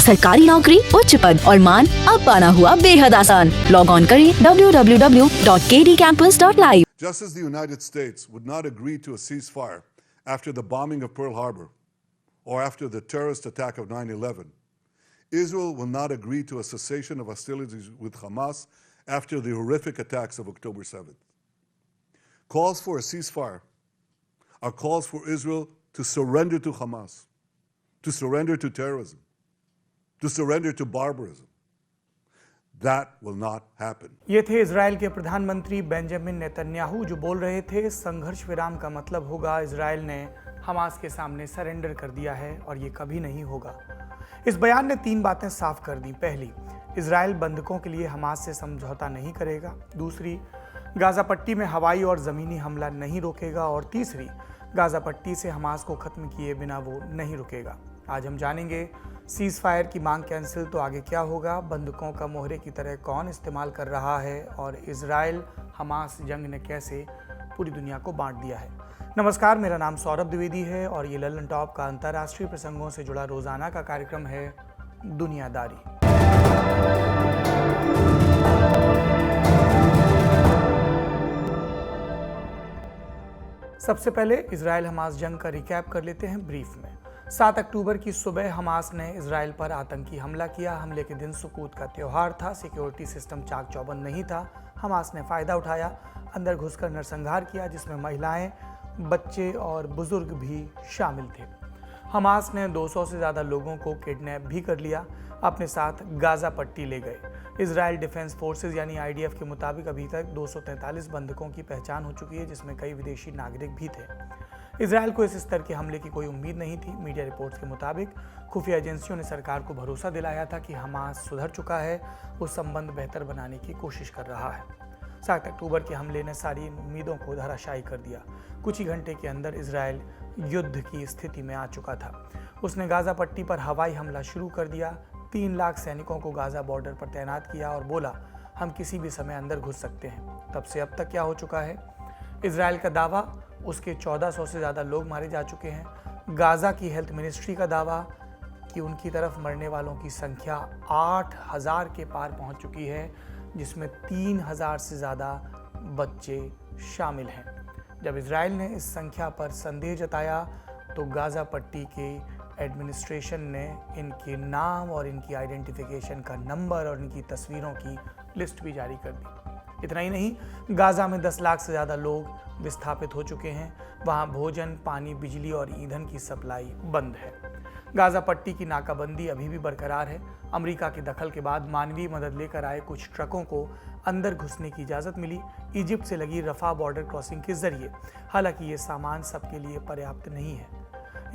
सरकारी नौकरी, उच्च पद और मान अब पाना हुआ बेहद आसान। लॉग ऑन करें www.kdcampus.live। Just as the United States would not agree to a ceasefire after the bombing of Pearl Harbor or after the terrorist attack of 9/11, Israel will not agree to a cessation of hostilities with Hamas after the horrific attacks of October 7th. Calls for a ceasefire are calls for Israel to surrender to Hamas, to surrender to terrorism, to surrender to barbarism. That will not happen. ये थे Israel के प्रधानमंत्री Benjamin Netanyahu जो बोल रहे थे संघर्ष विराम का मतलब होगा इजराइल ने हमास के सामने सरेंडर कर दिया है और ये कभी नहीं होगा। इस बयान ने 3 बातें साफ कर दी। पहली, इजराइल बंधकों के लिए हमास से समझौता नहीं करेगा। दूसरी, गाजा पट्टी में हवाई और ज़मीनी हमला नहीं रोकेगा। और तीसरी, गाजा पट्टी से हमास को ख़त्म किए बिना वो नहीं रुकेगा। आज हम जानेंगे सीज़ फायर की मांग कैंसिल तो आगे क्या होगा, बंधकों का मोहरे की तरह कौन इस्तेमाल कर रहा है और इजराइल हमास जंग ने कैसे पूरी दुनिया को बांट दिया है। नमस्कार, मेरा नाम सौरभ द्विवेदी है और ये लल्लन टॉप का अंतर्राष्ट्रीय प्रसंगों से जुड़ा रोजाना का कार्यक्रम है दुनियादारी। सबसे पहले इजराइल हमास जंग का रिकैप कर लेते हैं ब्रीफ में। 7 अक्टूबर की सुबह हमास ने इजराइल पर आतंकी हमला किया। हमले के दिन सुकूत का त्यौहार था, सिक्योरिटी सिस्टम चाक चौबंद नहीं था। हमास ने फ़ायदा उठाया, अंदर घुसकर नरसंहार किया जिसमें महिलाएं, बच्चे और बुजुर्ग भी शामिल थे। हमास ने 200 से ज़्यादा लोगों को किडनैप भी कर लिया, अपने साथ गाजा पट्टी ले गए। इजराइल डिफेंस फोर्सेस यानी IDF के मुताबिक अभी तक 243 बंधकों की पहचान हो चुकी है जिसमें कई विदेशी नागरिक भी थे। इजराइल को इस स्तर के हमले की कोई उम्मीद नहीं थी। मीडिया रिपोर्ट्स के मुताबिक खुफिया एजेंसियों ने सरकार को भरोसा दिलाया था कि हमास सुधर चुका है, वो संबंध बेहतर बनाने की कोशिश कर रहा है। 7 अक्टूबर के हमले ने सारी उम्मीदों को धराशायी कर दिया। कुछ ही घंटे के अंदर इजराइल युद्ध की स्थिति में आ चुका था। उसने गाजा पट्टी पर हवाई हमला शुरू कर दिया, 3 लाख सैनिकों को गाजा बॉर्डर पर तैनात किया और बोला हम किसी भी समय अंदर घुस सकते हैं। तब से अब तक क्या हो चुका है? इजराइल का दावा, उसके 1400 से ज़्यादा लोग मारे जा चुके हैं। गाजा की हेल्थ मिनिस्ट्री का दावा कि उनकी तरफ मरने वालों की संख्या 8000 के पार पहुंच चुकी है, जिसमें 3000 से ज़्यादा बच्चे शामिल हैं। जब इजराइल ने इस संख्या पर संदेह जताया तो गाजा पट्टी के एडमिनिस्ट्रेशन ने इनके नाम और इनकी आइडेंटिफिकेशन का नंबर और इनकी तस्वीरों की लिस्ट भी जारी कर दी। इतना ही नहीं, गाजा में 10 लाख से ज़्यादा लोग विस्थापित हो चुके हैं। वहाँ भोजन, पानी, बिजली और ईंधन की सप्लाई बंद है। गाजा पट्टी की नाकाबंदी अभी भी बरकरार है। अमेरिका के दखल के बाद मानवीय मदद लेकर आए कुछ ट्रकों को अंदर घुसने की इजाज़त मिली इजिप्ट से लगी रफा बॉर्डर क्रॉसिंग के जरिए। हालांकि ये सामान सबके लिए पर्याप्त नहीं है।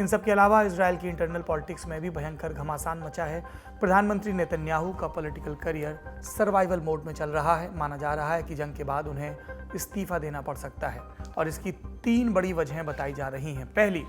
इन सब के अलावा इजराइल की इंटरनल पॉलिटिक्स में भी भयंकर घमासान मचा है। प्रधानमंत्री नेतन्याहू का पॉलिटिकल करियर सर्वाइवल मोड में चल रहा है। माना जा रहा है कि जंग के बाद उन्हें इस्तीफा देना पड़ सकता है और इसकी 3 बड़ी वजहें बताई जा रही हैं। पहली,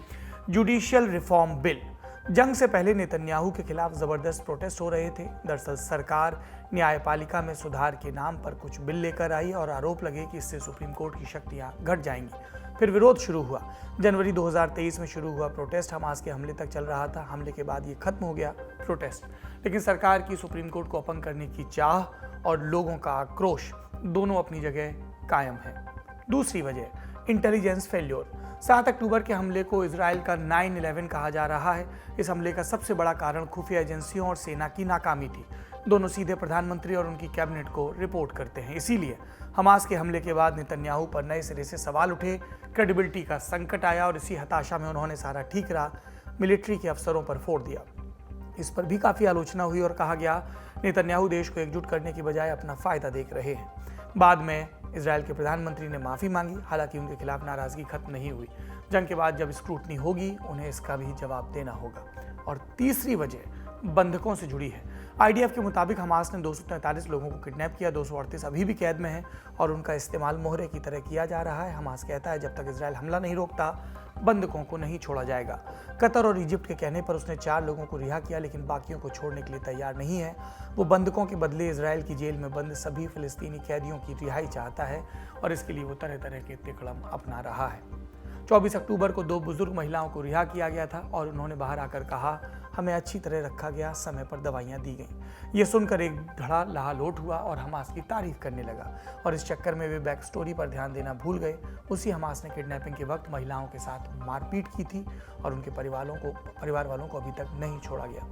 जुडिशियल रिफॉर्म बिल। जंग से पहले नेतन्याहू के खिलाफ जबरदस्त प्रोटेस्ट हो रहे थे। दरअसल सरकार न्यायपालिका में सुधार के नाम पर कुछ बिल लेकर आई और आरोप लगे कि इससे सुप्रीम कोर्ट की शक्तियां घट जाएंगी। फिर विरोध शुरू हुआ। जनवरी 2023 में शुरू हुआ प्रोटेस्ट हमास के हमले तक चल रहा था। हमले के बाद ये खत्म हो गया प्रोटेस्ट, लेकिन सरकार की सुप्रीम कोर्ट को अपंग करने की चाह और लोगों का आक्रोश दोनों अपनी जगह कायम है। दूसरी वजह, इंटेलिजेंस फेल्योर। 7 अक्टूबर के हमले को इजराइल का 9/11 कहा जा रहा है। इस हमले का सबसे बड़ा कारण खुफिया एजेंसियों और सेना की नाकामी थी। दोनों सीधे प्रधानमंत्री और उनकी कैबिनेट को रिपोर्ट करते हैं। इसीलिए हमास के हमले के बाद नेतन्याहू पर नए सिरे से सवाल उठे, क्रेडिबिलिटी का संकट आया और इसी हताशा में उन्होंने सारा ठीकरा मिलिट्री के अफसरों पर फोड़ दिया। इस पर भी काफ़ी आलोचना हुई और कहा गया नेतन्याहू देश को एकजुट करने की बजाय अपना फ़ायदा देख रहे हैं। बाद में इजराइल के प्रधानमंत्री ने माफ़ी मांगी, हालांकि उनके खिलाफ नाराज़गी खत्म नहीं हुई। जंग के बाद जब स्क्रूटनी होगी उन्हें इसका भी जवाब देना होगा। और तीसरी वजह बंधकों से जुड़ी है। IDF के मुताबिक हमास ने 243 लोगों को किडनैप किया, 238 अभी भी कैद में हैं और उनका इस्तेमाल मोहरे की तरह किया जा रहा है। हमास कहता है जब तक इजराइल हमला नहीं रोकता बंधकों को नहीं छोड़ा जाएगा। कतर और इजिप्ट के कहने पर उसने 4 लोगों को रिहा किया, लेकिन बाकियों को छोड़ने के लिए तैयार नहीं है। वो बंधकों के बदले इजराइल की जेल में बंद सभी फिलिस्तीनी कैदियों की रिहाई चाहता है और इसके लिए वो तरह तरह के तिकड़म अपना रहा है। 24 अक्टूबर को 2 बुजुर्ग महिलाओं को रिहा किया गया था और उन्होंने बाहर आकर कहा हमें अच्छी तरह रखा गया, समय पर दवाइयाँ दी गईं। ये सुनकर एक धड़ा लहालोट हुआ और हमास की तारीफ करने लगा और इस चक्कर में वे बैक स्टोरी पर ध्यान देना भूल गए। उसी हमास ने किडनैपिंग के वक्त महिलाओं के साथ मारपीट की थी और उनके परिवार वालों को अभी तक नहीं छोड़ा गया।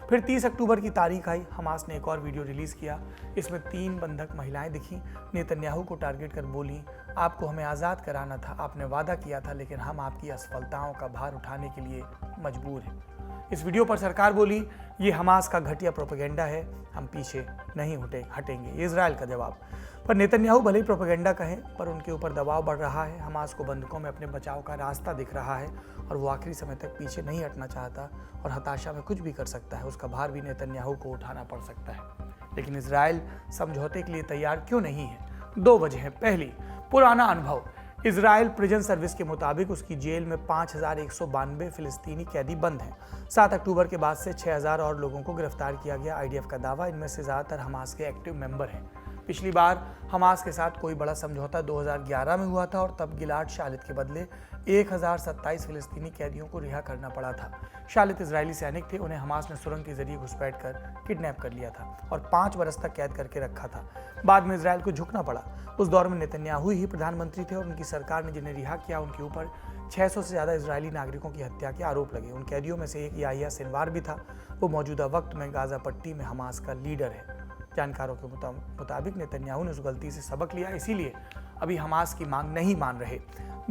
फिर 30 अक्टूबर की तारीख आई। हमास ने एक और वीडियो रिलीज किया। इसमें 3 बंधक महिलाएं दिखीं। नेतन्याहू को टारगेट कर बोली, आपको हमें आज़ाद कराना था, आपने वादा किया था, लेकिन हम आपकी असफलताओं का भार उठाने के लिए मजबूर हैं। इस वीडियो पर सरकार बोली, ये हमास का घटिया प्रोपेगेंडा है, हम पीछे नहीं हटेंगे। ये इजराइल का जवाब। पर नेतन्याहू भले ही प्रोपेगेंडा कहें, पर उनके ऊपर दबाव बढ़ रहा है। हमास को बंधकों में अपने बचाव का रास्ता दिख रहा है और वो आखिरी समय तक पीछे नहीं हटना चाहता और हताशा में कुछ भी कर सकता है। उसका भार भी नेतन्याहू को उठाना पड़ सकता है। लेकिन इजराइल समझौते के लिए तैयार क्यों नहीं है? 2 वजह हैं। पहली, पुराना अनुभव। इजराइल प्रिजन सर्विस के मुताबिक उसकी जेल में 5192 फिलिस्तीनी कैदी बंद हैं। 7 अक्टूबर के बाद से 6000 और लोगों को गिरफ्तार किया गया। आईडीएफ का दावा, इनमें से ज़्यादातर हमास के एक्टिव मेंबर हैं। पिछली बार हमास के साथ कोई बड़ा समझौता 2011 में हुआ था और तब गिलाड शालित के बदले 1027 फिलिस्तीनी कैदियों को रिहा करना पड़ा था। शालित इजरायली सैनिक थे, उन्हें हमास ने सुरंग के जरिए घुसपैठ कर किडनैप कर लिया था और 5 बरस तक कैद करके रखा था। बाद में इजराइल को झुकना पड़ा। उस दौर में नेतन्याहू ही प्रधानमंत्री थे और उनकी सरकार ने जिन्हें रिहा किया उनके ऊपर 600 से ज़्यादा इजरायली नागरिकों की हत्या के आरोप लगे। उन कैदियों में से एक याहिया सिनवार भी था। वो मौजूदा वक्त में गाजा पट्टी में हमास का लीडर है। जानकारों के मुताबिक नेतन्याहू ने उस गलती से सबक लिया, इसीलिए अभी हमास की मांग नहीं मान रहे।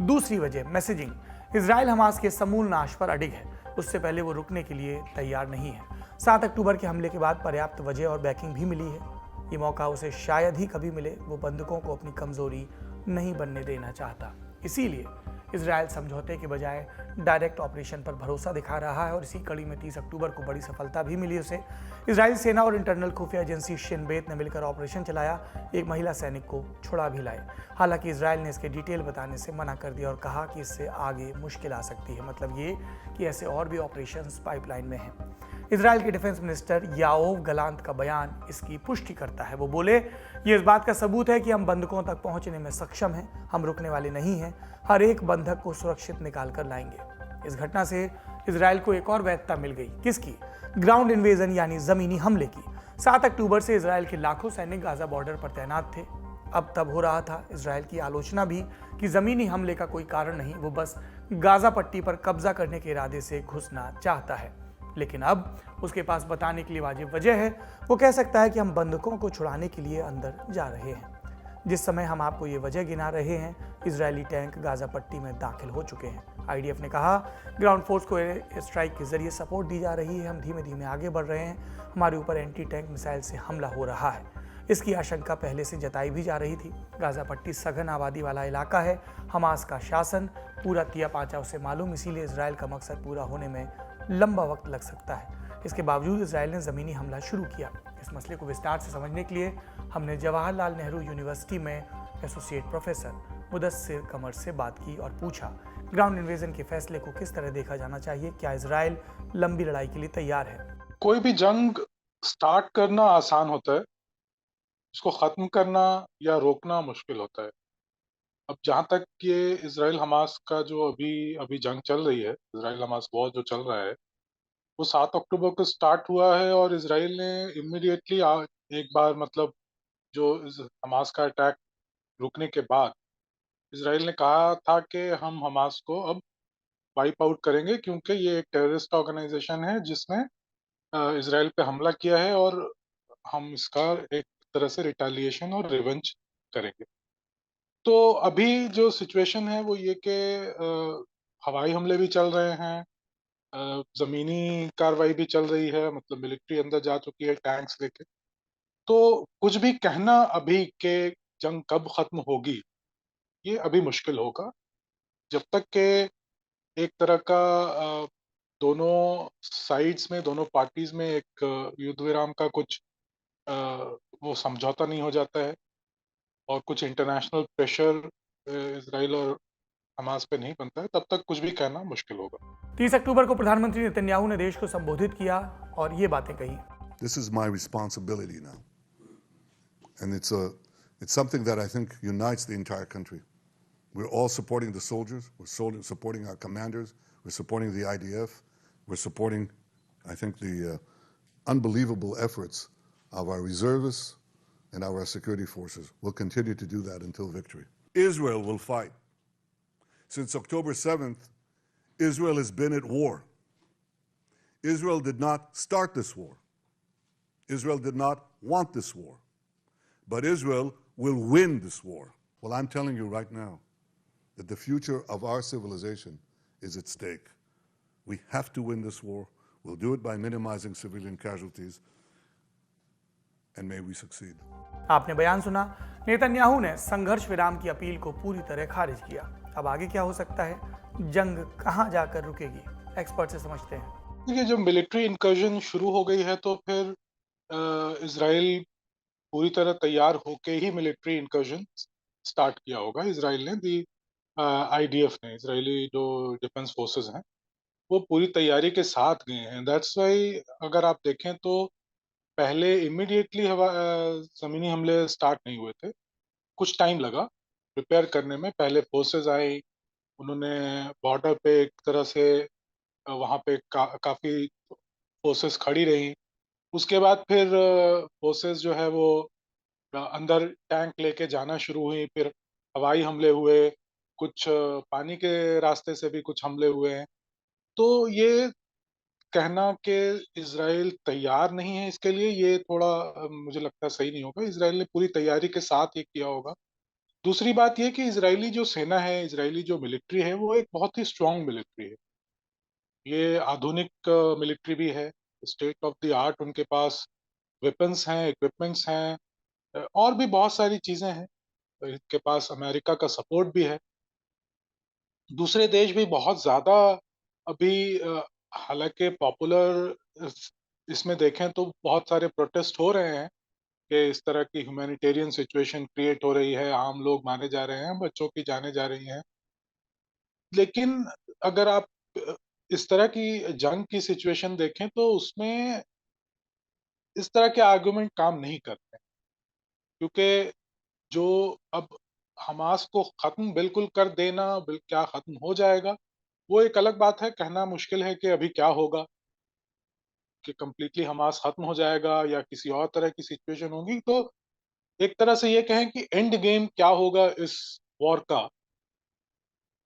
दूसरी वजह, मैसेजिंग। इजराइल हमास के समूल नाश पर अडिग है। उससे पहले वो रुकने के लिए तैयार नहीं है। 7 अक्टूबर के हमले के बाद पर्याप्त वजह और बैकिंग भी मिली है। ये मौका उसे शायद ही कभी मिले। वो बंधकों को अपनी कमजोरी नहीं बनने देना चाहता। इसीलिए इजराइल समझौते के बजाय डायरेक्ट ऑपरेशन पर भरोसा दिखा रहा है और इसी कड़ी में 30 अक्टूबर को बड़ी सफलता भी मिली उसे। इजराइल सेना और इंटरनल खुफिया एजेंसी शिन बेत ने मिलकर ऑपरेशन चलाया, एक महिला सैनिक को छुड़ा भी लाए। हालांकि इजराइल ने इसके डिटेल बताने से मना कर दिया और कहा कि इससे आगे मुश्किल आ सकती है। मतलब ये कि ऐसे और भी ऑपरेशंस पाइपलाइन में हैं। इजराइल के डिफेंस मिनिस्टर याओव गलांत का बयान इसकी पुष्टि करता है। वो बोले, ये इस बात का सबूत है कि हम बंधकों तक पहुंचने में सक्षम हैं, हम रुकने वाले नहीं हैं, हर एक बंधक को सुरक्षित निकाल कर लाएंगे। इस घटना से इजराइल को एक और वैधता मिल गई। किसकी? ग्राउंड इन्वेजन यानी जमीनी हमले की। 7 अक्टूबर से इजराइल के लाखों सैनिक गाजा बॉर्डर पर तैनात थे। अब तब हो रहा था इजराइल की आलोचना भी कि जमीनी हमले का कोई कारण नहीं, वो बस गाजा पट्टी पर कब्जा करने के इरादे से घुसना चाहता है। लेकिन अब उसके पास बताने के लिए वाजिब वजह है। वो कह सकता है कि हम बंधकों को छुड़ाने के लिए अंदर जा रहे हैं। जिस समय हम आपको ये वजह गिना रहे हैं, इजरायली टैंक गाजा पट्टी में दाखिल हो चुके हैं। आईडीएफ ने कहा, ग्राउंड फोर्स को एयर स्ट्राइक के जरिए सपोर्ट दी जा रही है, हम धीमे धीमे आगे बढ़ रहे हैं, हमारे ऊपर एंटी टैंक मिसाइल से हमला हो रहा है। इसकी आशंका पहले से जताई भी जा रही थी। गाजा पट्टी सघन आबादी वाला इलाका है। हमास का शासन पूरा तिया पांचा उसे मालूम, इसीलिए इजराइल का मकसद पूरा होने में लंबा वक्त लग सकता है। इसके बावजूद इजराइल ने ज़मीनी हमला शुरू किया। इस मसले को विस्तार से समझने के लिए हमने जवाहरलाल नेहरू यूनिवर्सिटी में एसोसिएट प्रोफेसर मुदस्सिर कमर से बात की और पूछा, ग्राउंड इन्वेजन के फैसले को किस तरह देखा जाना चाहिए? क्या इजराइल लंबी लड़ाई के लिए तैयार है? कोई भी जंग स्टार्ट करना आसान होता है, इसको ख़त्म करना या रोकना मुश्किल होता है। अब जहाँ तक ये इजराइल हमास का जो अभी जंग चल रही है, इजराइल हमास वॉर जो चल रहा है, वो 7 अक्टूबर को स्टार्ट हुआ है और इजराइल ने इमीडिएटली एक बार मतलब जो हमास का अटैक रुकने के बाद इजराइल ने कहा था कि हम हमास को अब वाइप आउट करेंगे, क्योंकि ये एक टेररिस्ट ऑर्गेनाइजेशन है जिसने इजराइल पे हमला किया है और हम इसका एक तरह से रिटेलिएशन और रिवेंज करेंगे। तो अभी जो सिचुएशन है वो ये कि हवाई हमले भी चल रहे हैं, जमीनी कार्रवाई भी चल रही है, मतलब मिलिट्री अंदर जा चुकी है टैंक्स लेके। तो कुछ भी कहना अभी के जंग कब खत्म होगी, ये अभी मुश्किल होगा, जब तक के एक तरह का दोनों साइड्स में, दोनों पार्टीज में एक युद्ध विराम का कुछ वो समझौता नहीं हो जाता है और कुछ इंटरनेशनल प्रेशर इजराइल और हमास पे नहीं बनता है, तब तक कुछ भी कहना मुश्किल होगा। 30 अक्टूबर को प्रधानमंत्री नेतन्याहू ने देश को संबोधित किया और ये बातें कही। This is my responsibility now. And it's something that I think unites the entire country. We're all supporting the soldiers, we're supporting our commanders, we're supporting the IDF, we're supporting I think the unbelievable efforts of our reservists and our security forces will continue to do that until victory. Israel will fight. Since October 7th, Israel has been at war. Israel did not start this war. Israel did not want this war. But Israel will win this war. Well, I'm telling you right now that the future of our civilization is at stake. We have to win this war. We'll do it by minimizing civilian casualties, and may we succeed. आपने बयान सुना। Netanyahu ने संघर्ष विराम की appeal को पूरी तरह खारिज किया। अब आगे क्या हो सकता है, जंग कहां जाकर रुकेगी, एक्सपर्ट से समझते हैं। देखिए, जब मिलिट्री इंकर्जन शुरू हो गई है तो फिर इजराइल पूरी तरह तैयार होके ही मिलिट्री इंकर्जन स्टार्ट किया होगा। इजराइल ने आईडीएफ ने, इजरायली जो डिफेंस फोर्सेस हैं, वो पूरी तैयारी के साथ गए हैं। दैट्स वाई अगर आप देखें तो पहले इमीडिएटली जमीनी हमले स्टार्ट नहीं हुए थे। कुछ टाइम लगा प्रिपेयर करने में। पहले फोर्सेस आई, उन्होंने बॉर्डर पे एक तरह से वहाँ पे काफी फोर्सेस खड़ी रही। उसके बाद फिर फोर्सेस जो है वो अंदर टैंक लेके जाना शुरू हुई, फिर हवाई हमले हुए, कुछ पानी के रास्ते से भी कुछ हमले हुए हैं। तो ये कहना कि इजराइल तैयार नहीं है इसके लिए, ये थोड़ा मुझे लगता है सही नहीं होगा। इजराइल ने पूरी तैयारी के साथ ये किया होगा। दूसरी बात ये कि इजरायली जो सेना है, इजरायली जो मिलिट्री है, वो एक बहुत ही स्ट्रांग मिलिट्री है। ये आधुनिक मिलिट्री भी है, स्टेट ऑफ द आर्ट उनके पास वेपन्स हैं, इक्विपमेंट्स हैं, और भी बहुत सारी चीजें हैं। इनके पास अमेरिका का सपोर्ट भी है। दूसरे देश भी बहुत ज्यादा अभी हालांकि पॉपुलर इसमें देखें तो बहुत सारे प्रोटेस्ट हो रहे हैं कि इस तरह की ह्यूमैनिटेरियन सिचुएशन क्रिएट हो रही है, आम लोग मारे जा रहे हैं, बच्चों की जाने जा रही हैं। लेकिन अगर आप इस तरह की जंग की सिचुएशन देखें तो उसमें इस तरह के आर्गुमेंट काम नहीं करते, क्योंकि जो अब हमास को खत्म बिल्कुल कर देना, क्या खत्म हो जाएगा, वो एक अलग बात है। कहना मुश्किल है कि अभी क्या होगा, कि कंप्लीटली हमास खत्म हो जाएगा या किसी और तरह की सिचुएशन होगी। तो एक तरह से ये कहें कि एंड गेम क्या होगा इस वॉर का,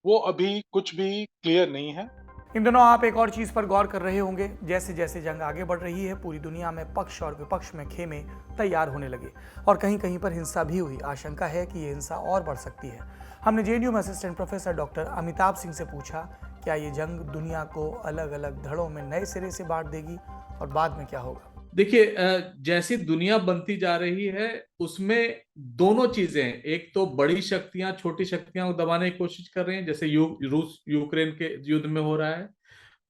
वो अभी कुछ भी क्लियर नहीं है। इन दिनों आप एक और चीज पर गौर कर रहे होंगे, जैसे जैसे जंग आगे बढ़ रही है पूरी दुनिया में पक्ष और विपक्ष में खेमे तैयार होने लगे और कहीं कहीं पर हिंसा भी हुई। आशंका है कि ये हिंसा और बढ़ सकती है। हमने जेएनयू में assistant professor doctor Amitabh Singh से पूछा, क्या ये जंग दुनिया को अलग अलग धड़ों में नए सिरे से बांट देगी और बाद में क्या होगा। देखिए, जैसी दुनिया बनती जा रही है उसमें दोनों चीजें, एक तो बड़ी शक्तियां छोटी शक्तियां को दबाने की कोशिश कर रही हैं, जैसे रूस यूक्रेन के युद्ध में हो रहा है।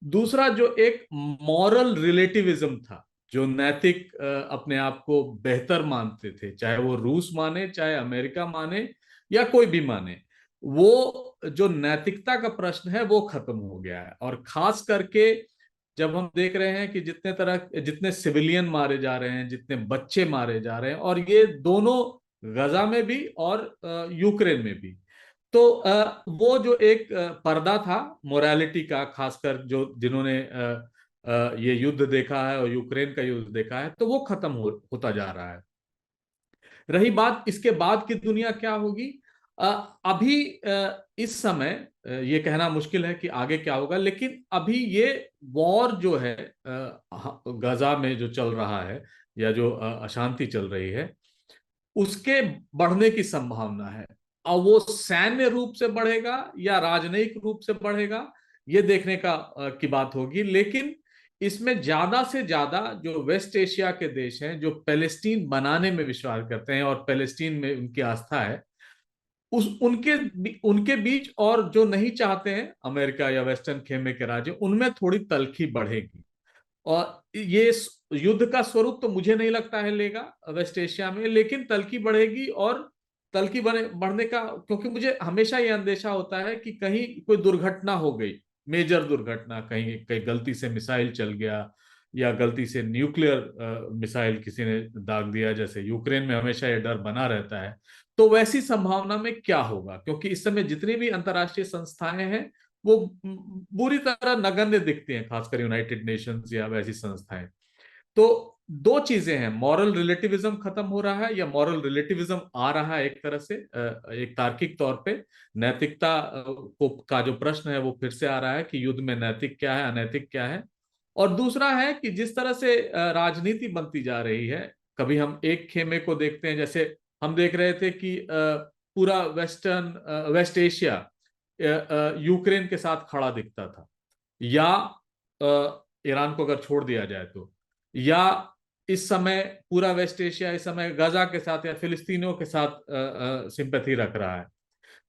दूसरा जो एक मॉरल रिलेटिविज्म था, जो नैतिक अपने आप को बेहतर मानते थे, चाहे वो रूस माने, चाहे अमेरिका माने या कोई भी माने, वो जो नैतिकता का प्रश्न है वो खत्म हो गया है। और खास करके जब हम देख रहे हैं कि जितने सिविलियन मारे जा रहे हैं, जितने बच्चे मारे जा रहे हैं, और ये दोनों गजा में भी और यूक्रेन में भी, तो वो जो एक पर्दा था मोरालिटी का, खासकर जो जिन्होंने ये युद्ध देखा है और यूक्रेन का युद्ध देखा है, तो वो खत्म होता जा रहा है। रही बात इसके बाद की दुनिया क्या होगी, अभी इस समय ये कहना मुश्किल है कि आगे क्या होगा, लेकिन अभी ये वॉर जो है गजा में जो चल रहा है या जो अशांति चल रही है, उसके बढ़ने की संभावना है। और वो सैन्य रूप से बढ़ेगा या राजनयिक रूप से बढ़ेगा, ये देखने की बात होगी। लेकिन इसमें ज्यादा से ज्यादा जो वेस्ट एशिया के देश हैं, जो पैलेस्टीन बनाने में विश्वास करते हैं और पैलेस्टीन में उनकी आस्था है, उनके बीच, और जो नहीं चाहते हैं, अमेरिका या वेस्टर्न खेमे के राज्य, उनमें थोड़ी तल्खी बढ़ेगी। और ये युद्ध का स्वरूप तो मुझे नहीं लगता है लेगा वेस्ट एशिया में, लेकिन तल्खी बढ़ेगी। और तल्खी बढ़ने का, क्योंकि मुझे हमेशा ये अंदेशा होता है कि कहीं कोई दुर्घटना हो गई, मेजर दुर्घटना, कहीं गलती से मिसाइल चल गया या गलती से न्यूक्लियर मिसाइल किसी ने दाग दिया, जैसे यूक्रेन में हमेशा ये डर बना रहता है। तो वैसी संभावना में क्या होगा, क्योंकि इस समय जितनी भी अंतर्राष्ट्रीय संस्थाएं हैं वो बुरी तरह नगण्य दिखती हैं, खासकर यूनाइटेड नेशंस या वैसी संस्थाएं। तो दो चीजें हैं, मॉरल रिलेटिविज्म खत्म हो रहा है या मॉरल रिलेटिविज्म आ रहा है एक तरह से, एक तार्किक तौर पे नैतिकता को का जो प्रश्न है वो फिर से आ रहा है कि युद्ध में नैतिक क्या है, अनैतिक क्या है। और दूसरा है कि जिस तरह से राजनीति बनती जा रही है, कभी हम एक खेमे को देखते हैं, जैसे हम देख रहे थे कि पूरा वेस्ट एशिया यूक्रेन के साथ खड़ा दिखता था, या ईरान को अगर छोड़ दिया जाए तो, या इस समय पूरा वेस्ट एशिया इस समय गाजा के साथ या फिलिस्तीनियों के साथ सिंपैथी रख रहा है।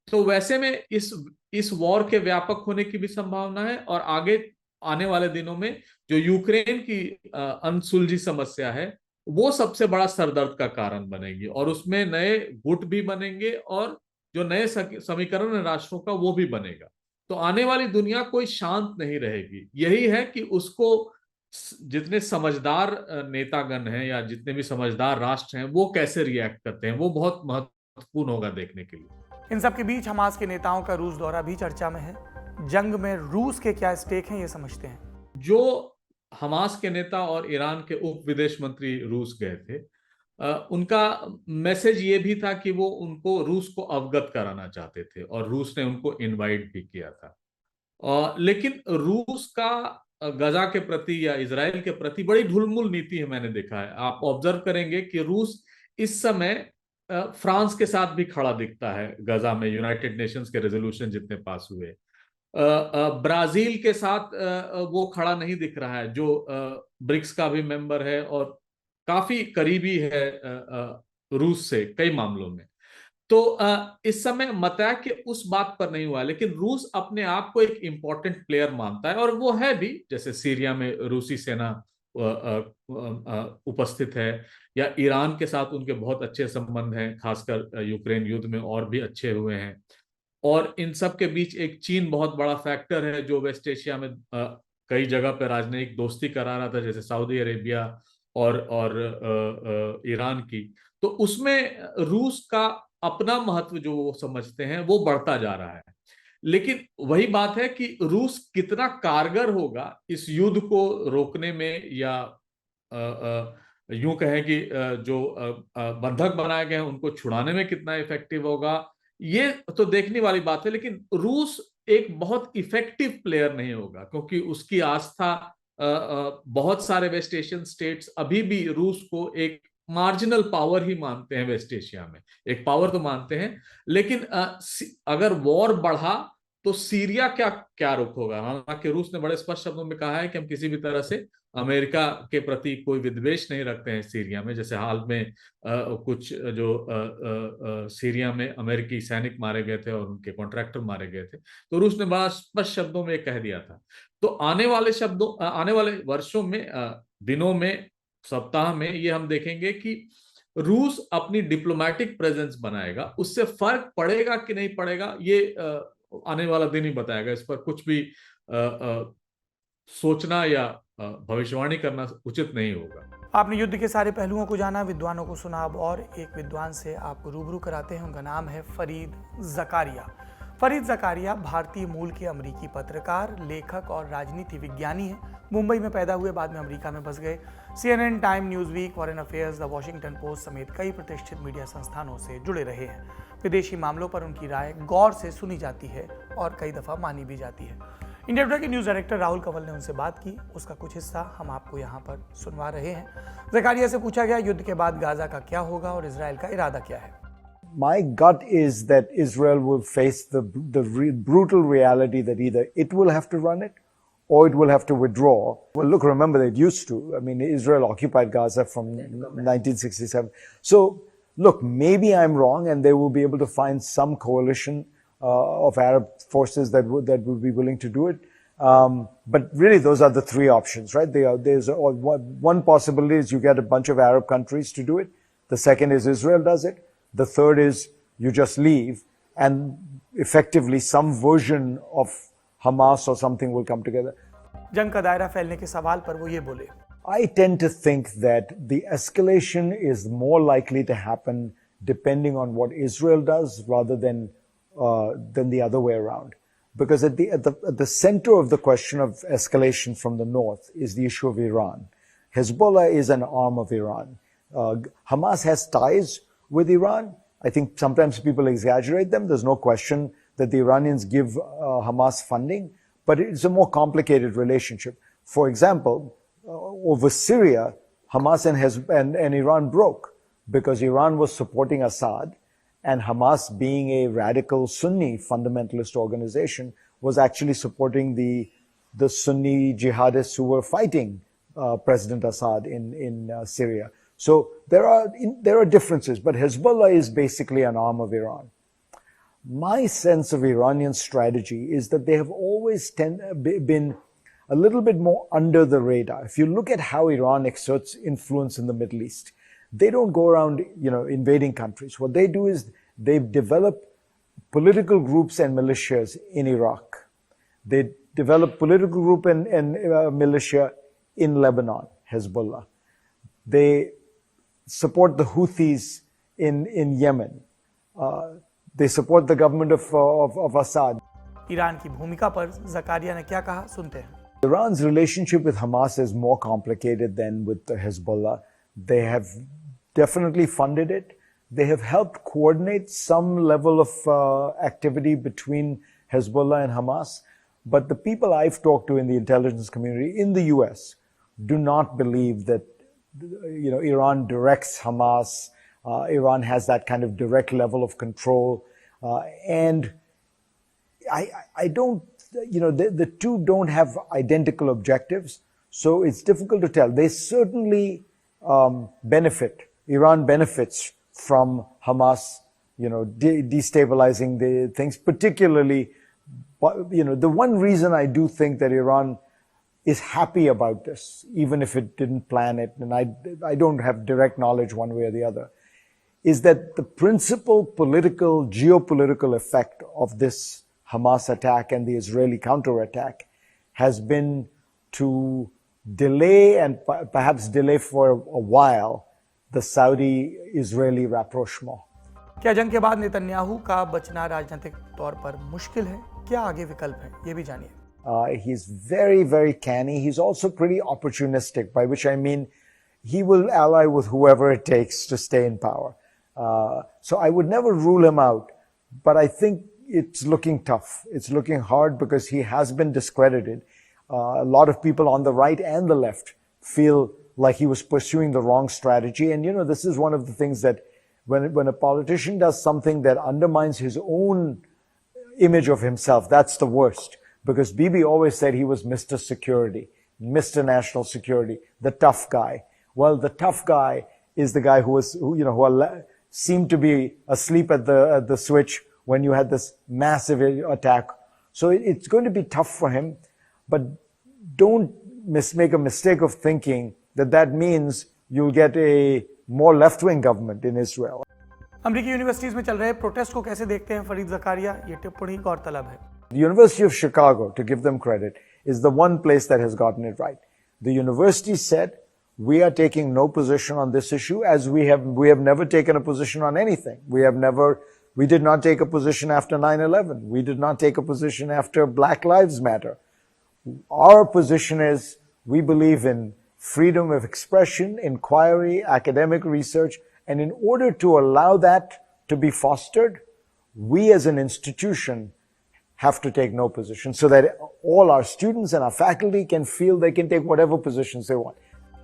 तो वैसे में इस वॉर के व्यापक होने की भी संभावना है, और आगे आने वाले दिनों में जो यूक्रेन की अनसुलझी समस्या है वो सबसे बड़ा सरदर्द का कारण बनेगी, और उसमें नए गुट भी बनेंगे और जो नए समीकरण है राष्ट्रों का वो भी बनेगा। तो आने वाली दुनिया कोई शांत नहीं रहेगी। यही है कि उसको जितने समझदार नेतागण हैं या जितने भी समझदार राष्ट्र हैं वो कैसे रिएक्ट करते हैं, वो बहुत महत्वपूर्ण होगा देखने के लिए। इन सब के बीच हमास के नेताओं का रूस दौरा भी चर्चा में है। जंग में रूस के क्या स्टेक हैं, ये समझते हैं। जो हमास के नेता और ईरान के उप विदेश मंत्री रूस गए थे, उनका मैसेज ये भी था कि वो उनको रूस को अवगत कराना चाहते थे, और रूस ने उनको इनवाइट भी किया था। लेकिन रूस का गजा के प्रति या इजराइल के प्रति बड़ी ढुलमुल नीति है, मैंने देखा है। आप ऑब्जर्व करेंगे कि रूस इस समय फ्रांस के साथ भी खड़ा दिखता है गजा में, यूनाइटेड नेशंस के रेजोल्यूशन जितने पास हुए। ब्राजील के साथ वो खड़ा नहीं दिख रहा है, जो ब्रिक्स का भी मेंबर है और काफी करीबी है रूस से कई मामलों में। तो इस समय मतैक्य उस बात पर नहीं हुआ, लेकिन रूस अपने आप को एक इंपॉर्टेंट प्लेयर मानता है, और वो है भी। जैसे सीरिया में रूसी सेना उपस्थित है, या ईरान के साथ उनके बहुत अच्छे संबंध हैं, खासकर यूक्रेन युद्ध में और भी अच्छे हुए हैं। और इन सब के बीच एक चीन बहुत बड़ा फैक्टर है, जो वेस्ट एशिया में कई जगह पर राजनयिक दोस्ती करा रहा था, जैसे सऊदी अरेबिया और ईरान की। तो उसमें रूस का अपना महत्व जो वो समझते हैं वो बढ़ता जा रहा है। लेकिन वही बात है कि रूस कितना कारगर होगा इस युद्ध को रोकने में, या यूं कहें कि जो बंधक बनाए गए हैं उनको छुड़ाने में कितना इफेक्टिव होगा, ये तो देखने वाली बात है। लेकिन रूस एक बहुत इफेक्टिव प्लेयर नहीं होगा, क्योंकि उसकी आस्था बहुत सारे वेस्ट एशियन स्टेट्स अभी भी रूस को एक मार्जिनल पावर ही मानते हैं वेस्ट एशिया में। एक पावर तो मानते हैं, लेकिन अगर वॉर बढ़ा तो सीरिया क्या क्या रुख होगा। हालांकि रूस ने बड़े स्पष्ट शब्दों में कहा है कि हम किसी भी तरह से अमेरिका के प्रति कोई विद्वेष नहीं रखते हैं सीरिया में। जैसे हाल में कुछ जो सीरिया में अमेरिकी सैनिक मारे गए थे और उनके कॉन्ट्रैक्टर मारे गए थे, तो रूस ने बड़ा स्पष्ट शब्दों में कह दिया था। तो आने वाले वर्षों में, दिनों में, सप्ताह में ये हम देखेंगे कि रूस अपनी डिप्लोमेटिक प्रेजेंस बनाएगा। उससे फर्क पड़ेगा कि नहीं पड़ेगा, ये आने वाला दिन ही बताएगा। इस पर कुछ भी सोचना या भविष्यवाणी करना उचित नहीं होगा। आपने युद्ध के सारे पहलुओं को जाना, विद्वानों को सुना। अब और एक विद्वान से आपको रूबरू कराते हैं। उनका नाम है फरीद ज़कारिया। फरीद ज़कारिया भारतीय मूल के अमेरिकी पत्रकार, लेखक और राजनीति विज्ञानी हैं। मुंबई में पैदा हुए, बाद में अमेरिका में बस गए। CNN, time, Newsweek, foreign affairs, the Washington post समेत कई प्रतिष्ठित मीडिया संस्थानों से जुड़े रहे हैं। विदेशी मामलों पर उनकी राय गौर से सुनी जाती है और कई दफ़ा मानी भी जाती है। इंडिया टुडे के न्यूज़ डायरेक्टर राहुल कंवल ने उनसे बात की, उसका कुछ हिस्सा हम आपको यहाँ पर सुनवा रहे हैं। ज़कारिया से पूछा गया, युद्ध के बाद गाजा का क्या होगा और इजराइल का इरादा क्या है। My gut is that Israel will face the brutal reality that either it will have to run it or it will have to withdraw. Well, look, remember they used to. I mean, Israel occupied Gaza from 1967. So, look, maybe I'm wrong and they will be able to find some coalition of Arab forces that would be willing to do it. But really, those are the three options, right? There's one possibility is you get a bunch of Arab countries to do it. The second is Israel does it. The third is you just leave and effectively some version of Hamas or something will come together. जंग का दायरा फैलने के सवाल पर वो ये बोले, I tend to think that the escalation is more likely to happen depending on what Israel does rather than the other way around. because at the center of the question of escalation from the north is the issue of Iran. Hezbollah is an arm of Iran. Hamas has ties with Iran. I think sometimes people exaggerate them. There's no question that the Iranians give Hamas funding, but it's a more complicated relationship. For example, over Syria, Hamas and Iran broke because Iran was supporting Assad, and Hamas, being a radical Sunni fundamentalist organization, was actually supporting the Sunni jihadists who were fighting President Assad in Syria. So there are differences, but Hezbollah is basically an arm of Iran. My sense of Iranian strategy is that they have always been a little bit more under the radar. If you look at how Iran exerts influence in the Middle East, they don't go around, invading countries. What they do is they develop political groups and militias in Iraq. They develop political group and militia in Lebanon, Hezbollah. They support the Houthis in Yemen. They support the government of Assad. Iran की भूमिका पर ज़कारिया ने क्या कहा, सुनते हैं. Iran's relationship with Hamas is more complicated than with the Hezbollah. They have definitely funded it. They have helped coordinate some level of activity between Hezbollah and Hamas. But the people I've talked to in the intelligence community in the US do not believe that Iran directs Hamas. Iran has that kind of direct level of control. And I don't, the two don't have identical objectives. So it's difficult to tell. They certainly benefit. Iran benefits from Hamas, destabilizing the things, particularly, the one reason I do think that Iran is happy about this, even if it didn't plan it, and I don't have direct knowledge one way or the other, is that the principal geopolitical effect of this Hamas attack and the Israeli counterattack has been to delay and perhaps delay for a while the Saudi-Israeli rapprochement. क्या जंग के बाद Netanyahu का बचना राजनीतिक तौर पर मुश्किल है? क्या आगे विकल्प है? ये भी जानिए. He's very, very canny. He's also pretty opportunistic, by which I mean he will ally with whoever it takes to stay in power. So I would never rule him out, but I think it's looking tough. It's looking hard because he has been discredited. A lot of people on the right and the left feel like he was pursuing the wrong strategy. And, this is one of the things that when a politician does something that undermines his own image of himself, that's the worst. Because Bibi always said he was Mr. Security, Mr. National Security, the tough guy. Well, the tough guy is the guy who seemed to be asleep at the switch when you had this massive attack. So it's going to be tough for him, but don't make a mistake of thinking that means you'll get a more left-wing government in Israel. अमेरिकी universities में चल रहे protest को कैसे देखते हैं फरीद ज़कारिया? ये टिप्पणी गौरतलब है. The University of Chicago, to give them credit, is the one place that has gotten it right. The university said, we are taking no position on this issue, as we have never taken a position on anything. We did not take a position after 9/11. We did not take a position after Black Lives Matter. Our position is, we believe in freedom of expression, inquiry, academic research, and in order to allow that to be fostered, we as an institution have to take no position so that all our students and our faculty can feel they can take whatever positions they want.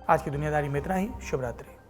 आज की दुनियादारी में इतना ही. शुभ रात्रि.